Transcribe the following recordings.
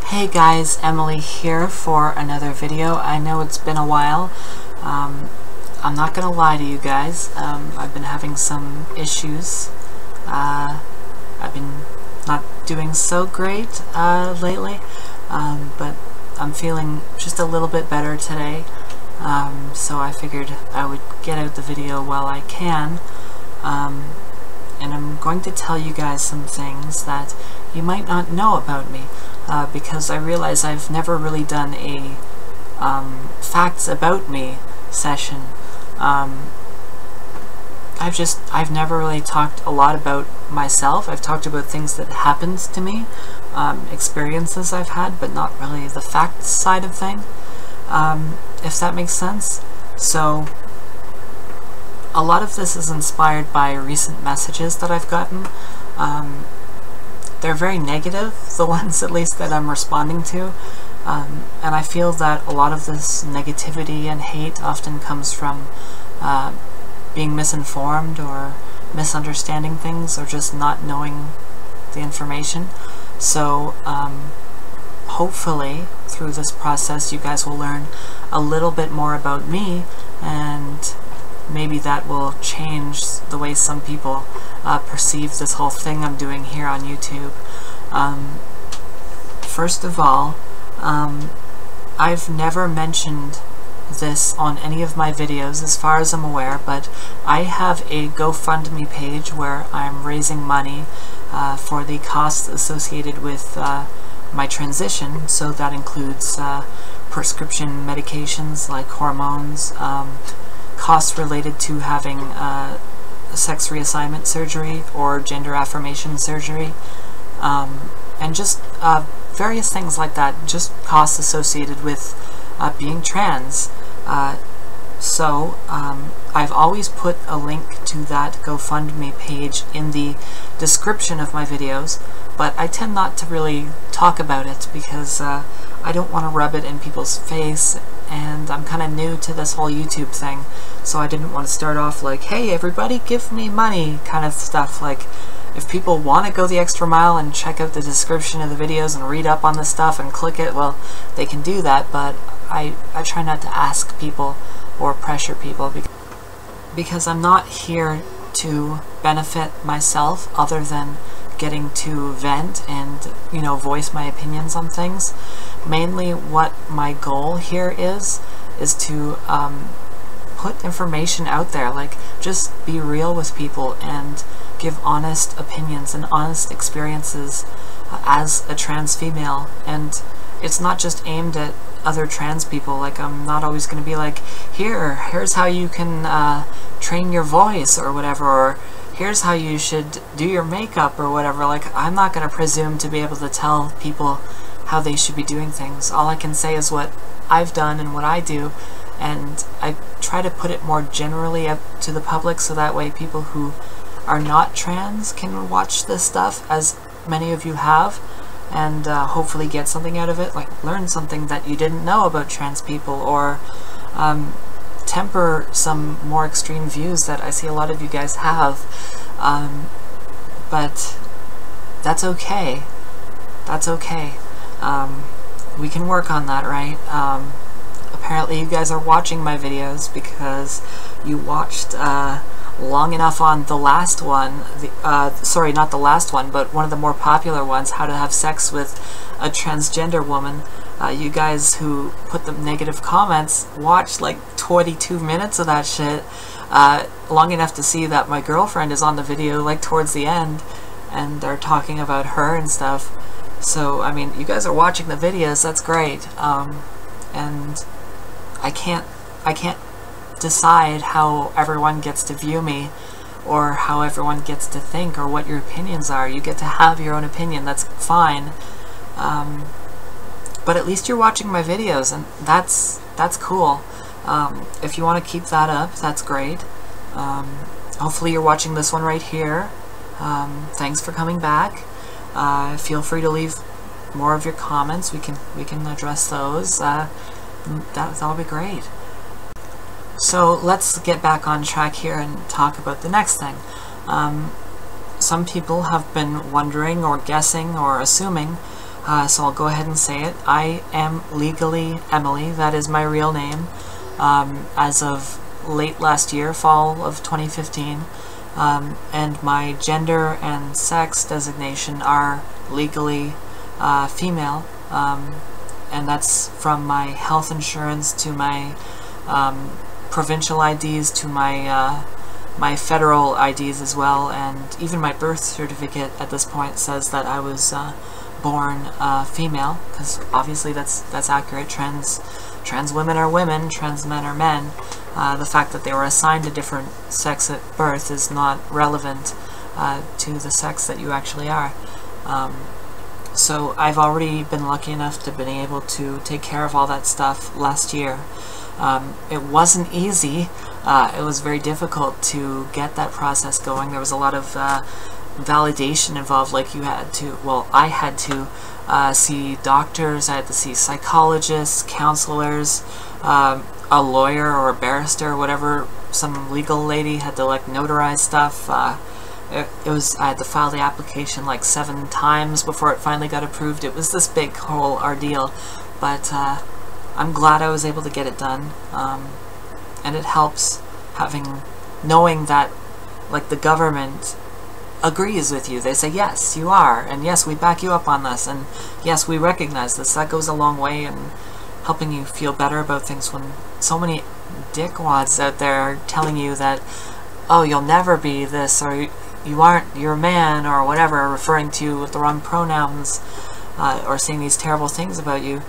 Hey guys, Emily here for another video. I know it's been a while. I'm not gonna lie to you guys. I've been having some issues. I've been not doing so great lately, but I'm feeling just a little bit better today. So I figured I would get out the video while I can. And I'm going to tell you guys some things that you might not know about me, because I realize I've never really done a facts about me session. I've never really talked a lot about myself. I've talked about things that happened to me, experiences I've had, but not really the facts side of thing, if that makes sense. So a lot of this is inspired by recent messages that I've gotten. They're very negative, the ones at least that I'm responding to, and I feel that a lot of this negativity and hate often comes from being misinformed or misunderstanding things or just not knowing the information. So hopefully through this process you guys will learn a little bit more about me, and maybe that will change the way some people perceive this whole thing I'm doing here on YouTube. First of all, I've never mentioned this on any of my videos as far as I'm aware, but I have a GoFundMe page where I'm raising money for the costs associated with my transition. So that includes prescription medications like hormones, costs related to having sex reassignment surgery or gender affirmation surgery, and just various things like that, just costs associated with being trans. So I've always put a link to that GoFundMe page in the description of my videos, but I tend not to really talk about it because I don't want to rub it in people's face, and I'm kind of new to this whole YouTube thing, so I didn't want to start off like, hey everybody give me money kind of stuff. Like, if people want to go the extra mile and check out the description of the videos and read up on the stuff and click it, well, they can do that, but I try not to ask people or pressure people because I'm not here to benefit myself other than getting to vent and, you know, voice my opinions on things. Mainly what my goal here is to put information out there, like just be real with people and give honest opinions and honest experiences as a trans female. And it's not just aimed at other trans people. Like, I'm not always going to be like, here's how you can train your voice or whatever, or here's how you should do your makeup or whatever. Like, I'm not going to presume to be able to tell people how they should be doing things. All I can say is what I've done and what I do, and I try to put it more generally up to the public so that way people who are not trans can watch this stuff, as many of you have, and hopefully get something out of it, like learn something that you didn't know about trans people, or temper some more extreme views that I see a lot of you guys have. But that's okay. That's okay. We can work on that, right? Apparently you guys are watching my videos because you watched long enough on the last one, sorry, not the last one, but one of the more popular ones, how to have sex with a transgender woman. You guys who put the negative comments watched like 22 minutes of that shit, long enough to see that my girlfriend is on the video like towards the end, and they're talking about her and stuff. So I mean, you guys are watching the videos, that's great. And I can't decide how everyone gets to view me or how everyone gets to think or what your opinions are. You get to have your own opinion, that's fine. But at least you're watching my videos, and that's cool. If you want to keep that up, that's great. Hopefully you're watching this one right here. Thanks for coming back. Feel free to leave more of your comments. We can address those. That'll be great. So let's get back on track here and talk about the next thing. Some people have been wondering or guessing or assuming so I'll go ahead and say it. I am legally Emily. That is my real name. As of late last year, fall of 2015. And my gender and sex designation are legally female. And that's from my health insurance to my provincial IDs to my my federal IDs as well, and even my birth certificate at this point says that I was born female, because obviously that's accurate. Trans women are women, trans men are men. The fact that they were assigned a different sex at birth is not relevant to the sex that you actually are. So I've already been lucky enough to been able to take care of all that stuff last year. It wasn't easy. It was very difficult to get that process going. There was a lot of validation involved. Like you had to, well, I had to see doctors, I had to see psychologists, counselors, a lawyer or a barrister, whatever, some legal lady had to like notarize stuff. I had to file the application like 7 times before it finally got approved. It was this big whole ordeal, but I'm glad I was able to get it done. And it helps knowing that like the government agrees with you. They say, yes, you are, and yes, we back you up on this, and yes, we recognize this. That goes a long way in helping you feel better about things when so many dickwads out there are telling you that, oh, you'll never be this, or you're a man, or whatever, referring to you with the wrong pronouns, or saying these terrible things about you.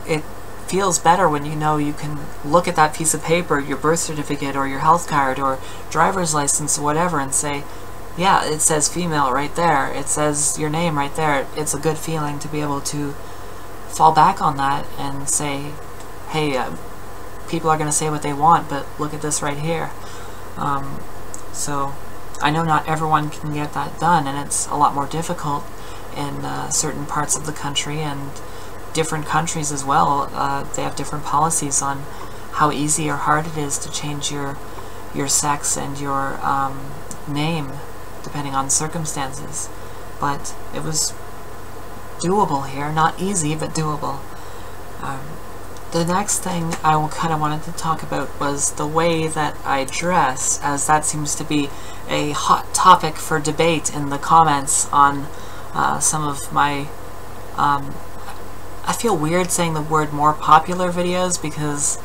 It feels better when you know you can look at that piece of paper, your birth certificate, or your health card, or driver's license, or whatever, and say, yeah, it says female right there, it says your name right there. It's a good feeling to be able to fall back on that and say, hey, people are going to say what they want, but look at this right here. So I know not everyone can get that done, and it's a lot more difficult in certain parts of the country, and different countries as well. They have different policies on how easy or hard it is to change your sex and your name depending on circumstances. But it was doable here. Not easy, but doable. The next thing I kind of wanted to talk about was the way that I dress, as that seems to be a hot topic for debate in the comments on some of my I feel weird saying the word more popular videos, because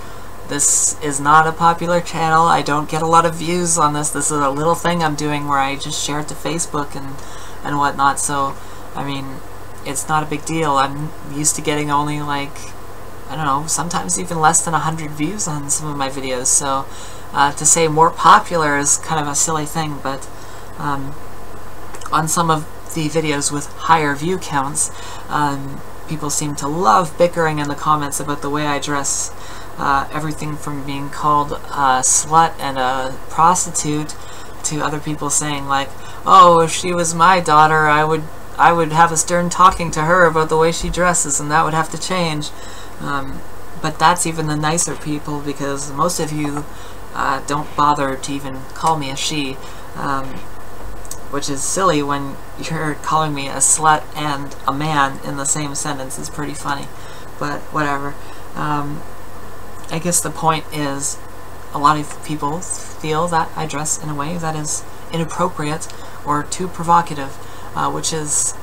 this is not a popular channel. I don't get a lot of views on this. This is a little thing I'm doing where I just share it to Facebook and whatnot. So, I mean, it's not a big deal. I'm used to getting only like, I don't know, sometimes even less than 100 views on some of my videos. So, to say more popular is kind of a silly thing, but on some of the videos with higher view counts, people seem to love bickering in the comments about the way I dress. Everything from being called a slut and a prostitute to other people saying like, oh, if she was my daughter, I would have a stern talking to her about the way she dresses, and that would have to change. But that's even the nicer people, because most of you don't bother to even call me a she, which is silly when you're calling me a slut and a man in the same sentence. Is pretty funny, but whatever. I guess the point is, a lot of people feel that I dress in a way that is inappropriate or too provocative, which is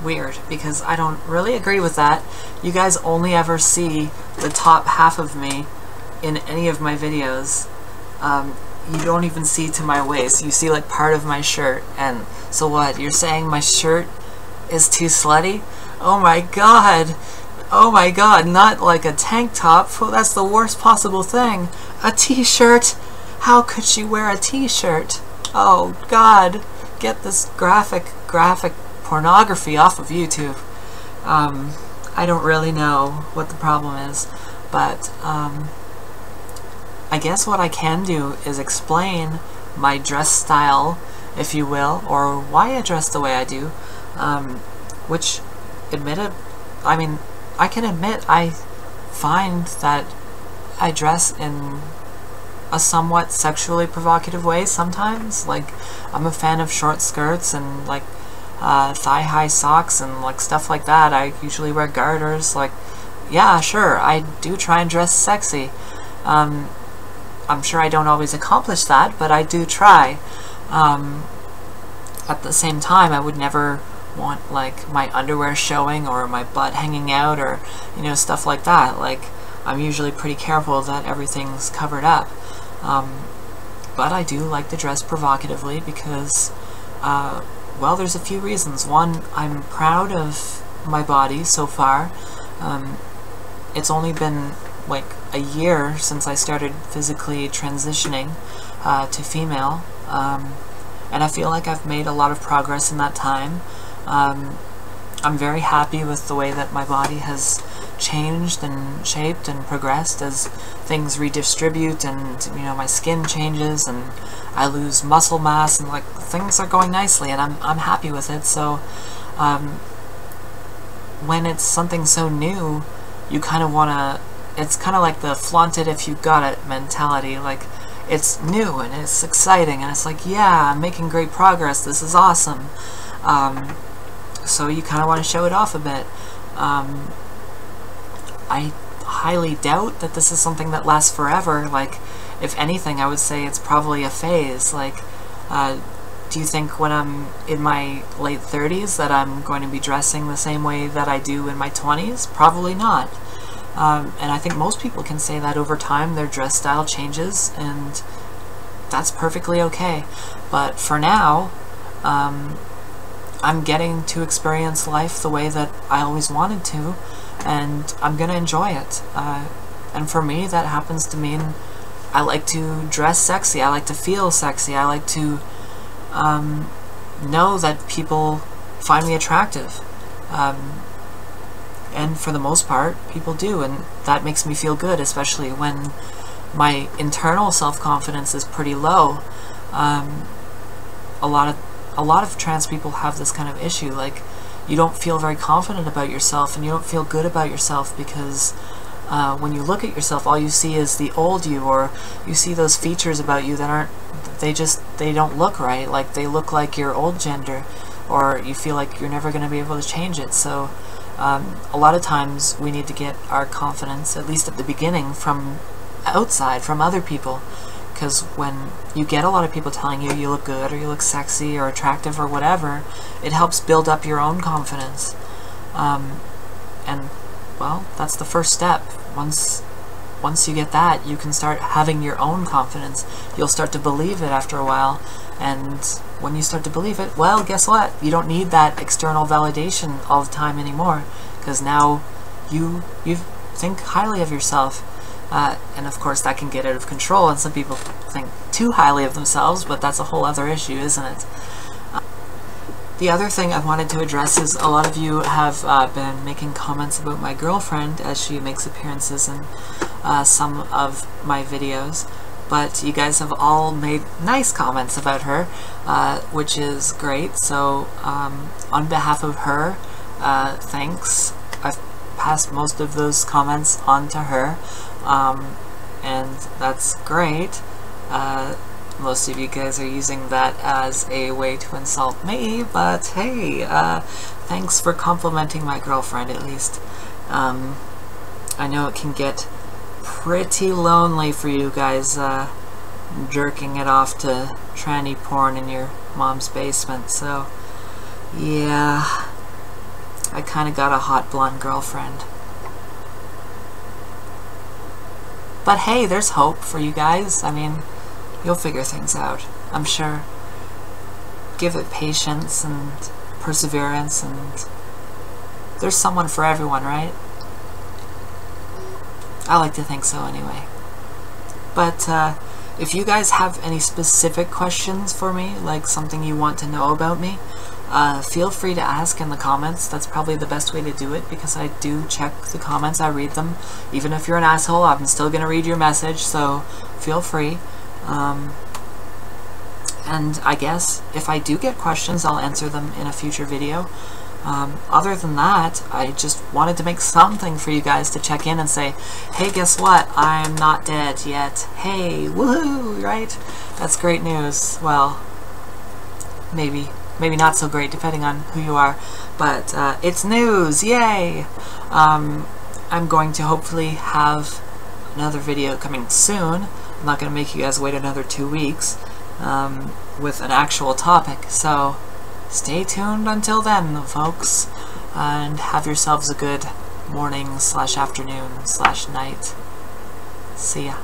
weird, because I don't really agree with that. You guys only ever see the top half of me in any of my videos. You don't even see to my waist. You see like part of my shirt, and so what? You're saying my shirt is too slutty? Oh my god! Oh my god, not like a tank top. Well, that's the worst possible thing. A t-shirt? How could she wear a t-shirt? Oh god, get this graphic pornography off of YouTube. I don't really know what the problem is, but I guess what I can do is explain my dress style, if you will, or why I dress the way I do, which, I can admit I find that I dress in a somewhat sexually provocative way sometimes. Like, I'm a fan of short skirts and like thigh-high socks and like stuff like that. I usually wear garters. Like, yeah, sure, I do try and dress sexy. I'm sure I don't always accomplish that, but I do try. At the same time, I would never want like my underwear showing or my butt hanging out, or you know, stuff like that. Like, I'm usually pretty careful that everything's covered up. But I do like to dress provocatively because, well, there's a few reasons. One, I'm proud of my body so far. It's only been like a year since I started physically transitioning to female, and I feel like I've made a lot of progress in that time. I'm very happy with the way that my body has changed and shaped and progressed as things redistribute, and you know, my skin changes and I lose muscle mass, and like things are going nicely, and I'm happy with it. So when it's something so new, you kind of want to, it's kind of like the flaunt it if you got it mentality. Like, it's new and it's exciting and it's like, yeah, I'm making great progress, this is awesome. So you kind of want to show it off a bit. I highly doubt that this is something that lasts forever. Like, if anything, I would say it's probably a phase. Like, do you think when I'm in my late 30s that I'm going to be dressing the same way that I do in my 20s? Probably not. And I think most people can say that over time their dress style changes, and that's perfectly okay. But for now, I'm getting to experience life the way that I always wanted to, and I'm gonna enjoy it. And for me, that happens to mean I like to dress sexy, I like to feel sexy, I like to know that people find me attractive. And for the most part, people do, and that makes me feel good, especially when my internal self-confidence is pretty low. A lot of trans people have this kind of issue. Like, you don't feel very confident about yourself, and you don't feel good about yourself because when you look at yourself, all you see is the old you, or you see those features about you that aren't, they don't look right. Like, they look like your old gender, or you feel like you're never going to be able to change it. So a lot of times we need to get our confidence, at least at the beginning, from outside, from other people. Because when you get a lot of people telling you you look good, or you look sexy, or attractive, or whatever, it helps build up your own confidence. And, well, that's the first step. Once you get that, you can start having your own confidence. You'll start to believe it after a while. And when you start to believe it, well, guess what? You don't need that external validation all the time anymore, because now you think highly of yourself. And of course that can get out of control, and some people think too highly of themselves, but that's a whole other issue, isn't it? The other thing I wanted to address is a lot of you have been making comments about my girlfriend as she makes appearances in some of my videos, but you guys have all made nice comments about her, which is great. So on behalf of her, thanks. I've passed most of those comments on to her. And that's great. Most of you guys are using that as a way to insult me, but hey, thanks for complimenting my girlfriend, at least. I know it can get pretty lonely for you guys, jerking it off to tranny porn in your mom's basement, so yeah, I kinda got a hot blonde girlfriend. But hey, there's hope for you guys. I mean, you'll figure things out, I'm sure. Give it patience and perseverance, and there's someone for everyone, right? I like to think so anyway. But if you guys have any specific questions for me, like something you want to know about me, feel free to ask in the comments. That's probably the best way to do it, because I do check the comments, I read them. Even if you're an asshole, I'm still gonna read your message, so feel free. And I guess if I do get questions, I'll answer them in a future video. Other than that, I just wanted to make something for you guys to check in and say, hey, guess what? I'm not dead yet. Hey, woohoo, right? That's great news. Well, maybe maybe not so great, depending on who you are. But it's news! Yay! I'm going to hopefully have another video coming soon. I'm not going to make you guys wait another 2 weeks with an actual topic. So stay tuned until then, folks, and have yourselves a good morning / afternoon / night. See ya.